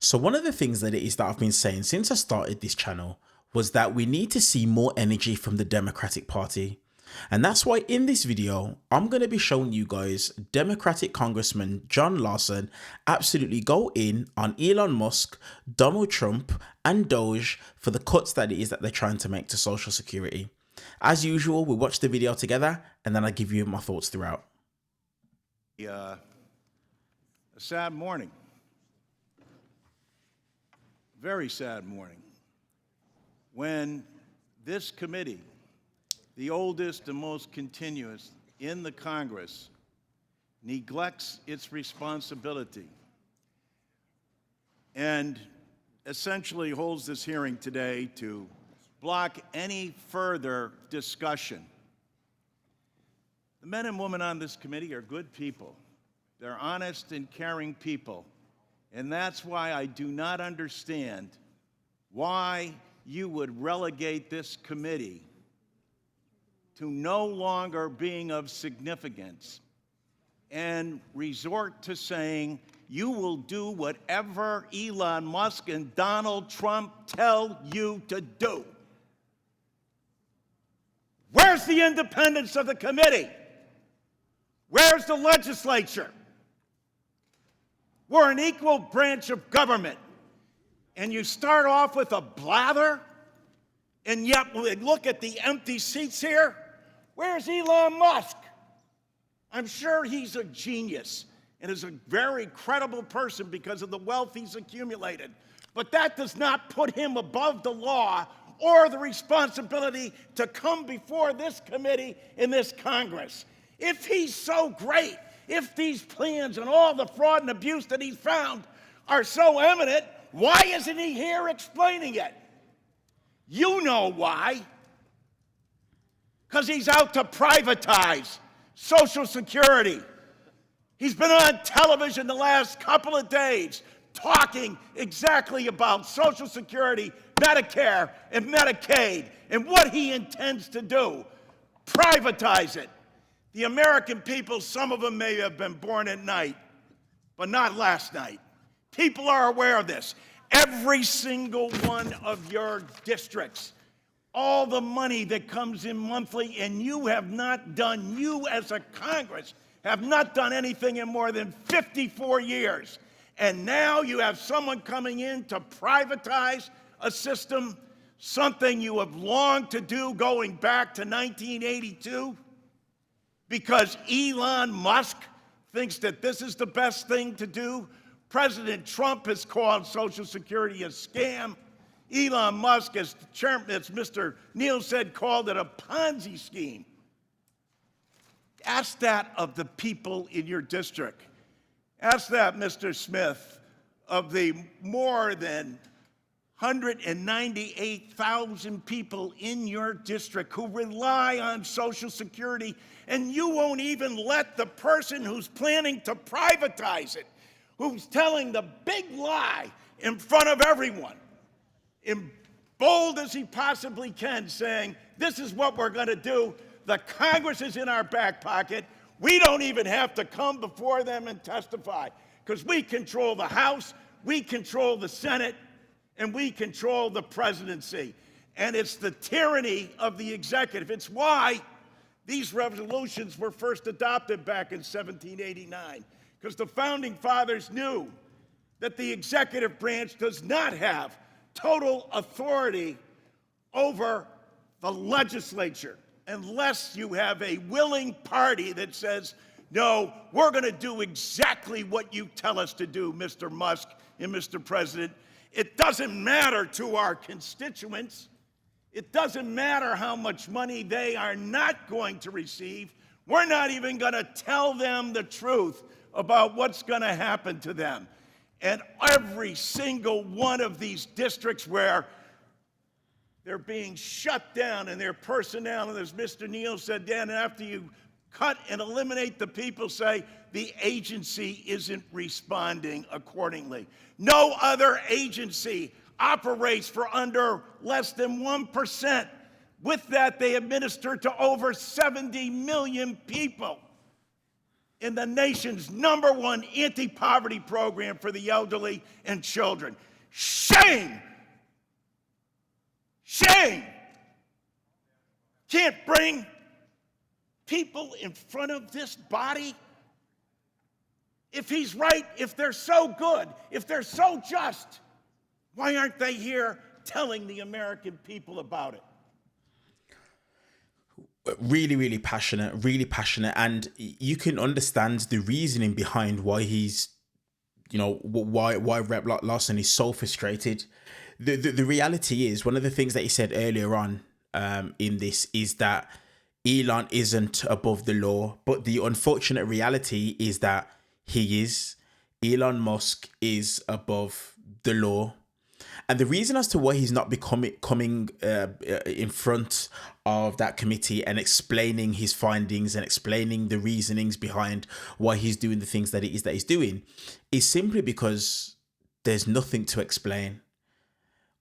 So one of the things that it is that I've been saying since I started this channel was that we need to see more energy from the Democratic Party. And that's why in this video, I'm going to be showing you guys Democratic Congressman John Larson absolutely go in on Elon Musk, Donald Trump and Doge for the cuts that it is that they're trying to make to Social Security. As usual, we'll watch the video together and then I'll give you my thoughts throughout. A sad morning. Very sad morning. When this committee, the oldest and most continuous in the Congress, neglects its responsibility and essentially holds this hearing today to block any further discussion. The men and women on this committee are good people. They're honest and caring people. And that's why I do not understand why you would relegate this committee to no longer being of significance and resort to saying you will do whatever Elon Musk and Donald Trump tell you to do. Where's the independence of the committee? Where's the legislature? We're an equal branch of government. And you start off with a blather, and yet we look at the empty seats here. Where's Elon Musk? I'm sure he's a genius and is a very credible person because of the wealth he's accumulated. But that does not put him above the law or the responsibility to come before this committee in this Congress. If he's so great, if these plans and all the fraud and abuse that he's found are so eminent, why isn't he here explaining it? You know why. Because he's out to privatize Social Security. He's been on television the last couple of days talking exactly about Social Security, Medicare, and Medicaid, and what he intends to do. Privatize it. The American people, some of them may have been born at night, but not last night. People are aware of this. Every single one of your districts, all the money that comes in monthly, and you have not done, you as a Congress, have not done anything in more than 54 years. And now you have someone coming in to privatize a system, something you have longed to do going back to 1982. Because Elon Musk thinks that this is the best thing to do. President Trump has called Social Security a scam. Elon Musk, as chairman, as Mr. Neal said, called it a Ponzi scheme. Ask that of the people in your district. Ask that, Mr. Smith, of the more than 198,000 people in your district who rely on Social Security, and you won't even let the person who's planning to privatize it, who's telling the big lie in front of everyone, in bold as he possibly can, saying, this is what we're going to do. The Congress is in our back pocket. We don't even have to come before them and testify because we control the House, we control the Senate, and we control the presidency. And it's the tyranny of the executive. It's why these resolutions were first adopted back in 1789, because the founding fathers knew that the executive branch does not have total authority over the legislature unless you have a willing party that says, no, we're going to do exactly what you tell us to do, Mr. Musk and Mr. President. It doesn't matter to our constituents. It doesn't matter how much money they are not going to receive. We're not even going to tell them the truth about what's going to happen to them. And every single one of these districts where they're being shut down and their personnel, and as Mr. Neal said, Dan, after you cut and eliminate the people, say the agency isn't responding accordingly. No other agency operates for under less than 1%. With that, they administer to over 70 million people. in the nation's #1 anti-poverty program for the elderly and children. Shame! Shame! Can't bring people in front of this body? If he's right, if they're so good, if they're so just, why aren't they here telling the American people about it? Really passionate, and you can understand the reasoning behind why he's, why Rep Larson is so frustrated. The reality is, one of the things that he said earlier on in this is that Elon isn't above the law, but the unfortunate reality is that he is. Elon Musk is above the law. And the reason as to why he's not coming in front of that committee and explaining his findings and explaining the reasonings behind why he's doing the things that it is that he's doing is simply because there's nothing to explain.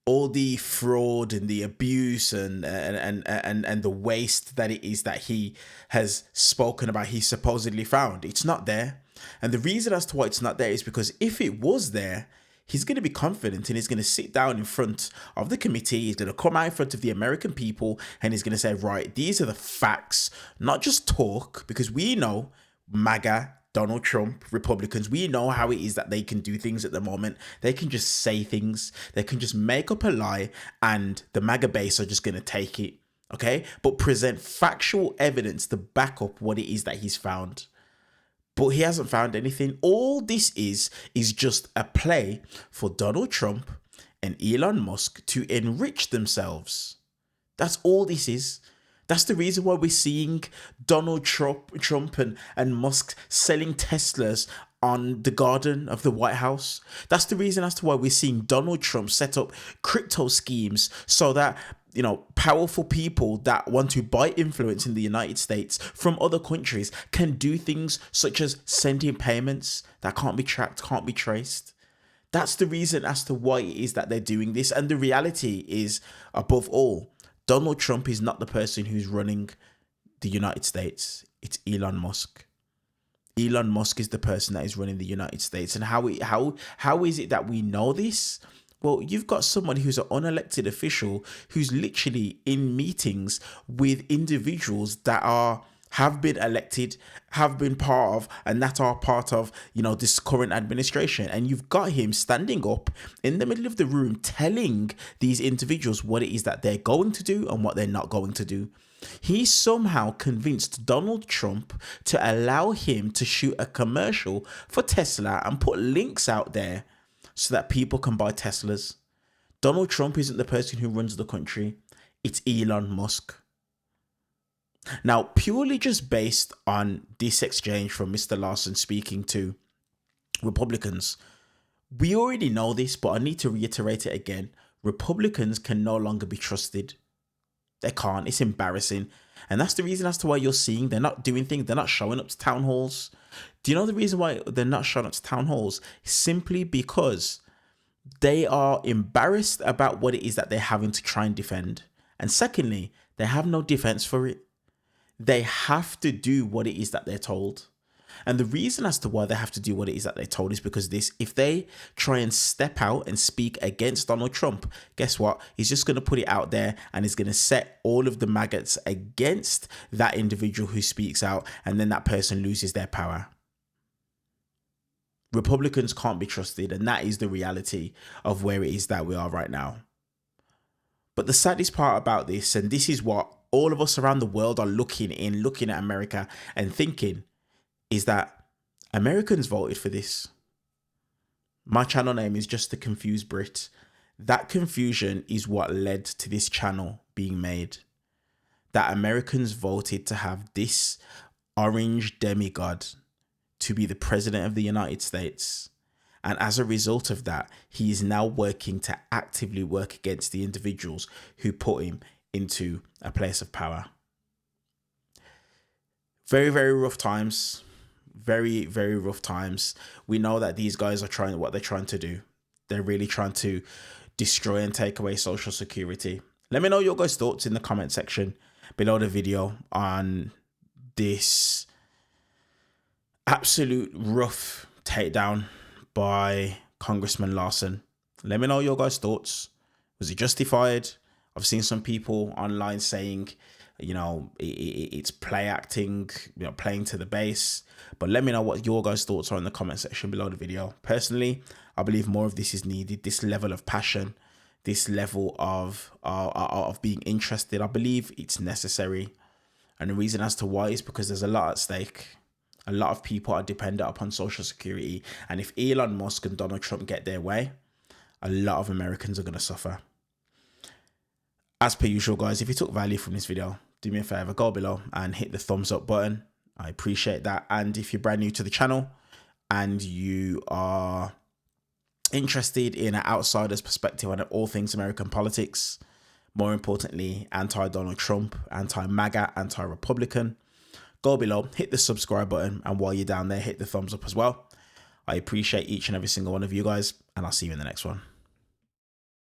All the fraud and the abuse and the waste that it is that he has spoken about, he supposedly found, it's not there. And the reason as to why it's not there is because if it was there, he's going to be confident and he's going to sit down in front of the committee. He's going to come out in front of the American people and he's going to say, right, these are the facts, not just talk, because we know MAGA, Donald Trump, Republicans, we know how it is that they can do things at the moment. They can just say things. They can just make up a lie and the MAGA base are just going to take it. Okay. But present factual evidence to back up what it is that he's found. But he hasn't found anything. All this is just a play for Donald Trump and Elon Musk to enrich themselves. That's all this is. That's the reason why we're seeing Donald Trump and Musk selling Teslas on the garden of the White House. That's the reason as to why we're seeing Donald Trump set up crypto schemes so that, powerful people that want to buy influence in the United States from other countries can do things such as sending payments that can't be tracked, can't be traced. That's the reason as to why it is that they're doing this. And the reality is, above all, Donald Trump is not the person who's running the United States. It's Elon Musk. Elon Musk is the person that is running the United States. And how is it that we know this? Well, you've got someone who's an unelected official who's literally in meetings with individuals that have been elected, have been part of, and that are part of, this current administration. And you've got him standing up in the middle of the room telling these individuals what it is that they're going to do and what they're not going to do. He somehow convinced Donald Trump to allow him to shoot a commercial for Tesla and put links out there so that people can buy Teslas. Donald Trump isn't the person who runs the country. It's Elon Musk. Now, purely just based on this exchange from Mr. Larson speaking to Republicans, we already know this, but I need to reiterate it again. Republicans can no longer be trusted. They can't. It's embarrassing. And that's the reason as to why you're seeing they're not doing things. They're not showing up to town halls. Do you know the reason why they're not showing up to town halls? Simply because they are embarrassed about what it is that they're having to try and defend. And secondly, they have no defense for it. They have to do what it is that they're told. And the reason as to why they have to do what it is that they're told is because if they try and step out and speak against Donald Trump, guess what? He's just going to put it out there and he's going to set all of the maggots against that individual who speaks out, and then that person loses their power. Republicans can't be trusted, and that is the reality of where it is that we are right now. But the saddest part about this, and this is what all of us around the world are looking at America and thinking, is that Americans voted for this. My channel name is Just the Confused Brit. That confusion is what led to this channel being made. That Americans voted to have this orange demigod to be the president of the United States. And as a result of that, he is now working to actively work against the individuals who put him into a place of power. Very, very rough times. Very, very rough times. We know that these guys are trying what they're trying to do. They're really trying to destroy and take away Social Security. Let me know your guys' thoughts in the comment section below the video on this Absolute rough takedown by Congressman Larson. Let me know your guys' thoughts. Was it justified? I've seen some people online saying, you know, it's play acting, you know, playing to the base. But let me know what your guys' thoughts are in the comment section below the video. Personally, I believe more of this is needed. This level of passion, this level of being interested, I believe it's necessary. And the reason as to why is because there's a lot at stake. A lot of people are dependent upon Social Security. And if Elon Musk and Donald Trump get their way, a lot of Americans are going to suffer. As per usual, guys, if you took value from this video, do me a favor, go below and hit the thumbs up button. I appreciate that. And if you're brand new to the channel and you are interested in an outsider's perspective on all things American politics, more importantly, anti-Donald Trump, anti-MAGA, anti-Republican, go below, hit the subscribe button, and while you're down there, hit the thumbs up as well. I appreciate each and every single one of you guys, and I'll see you in the next one.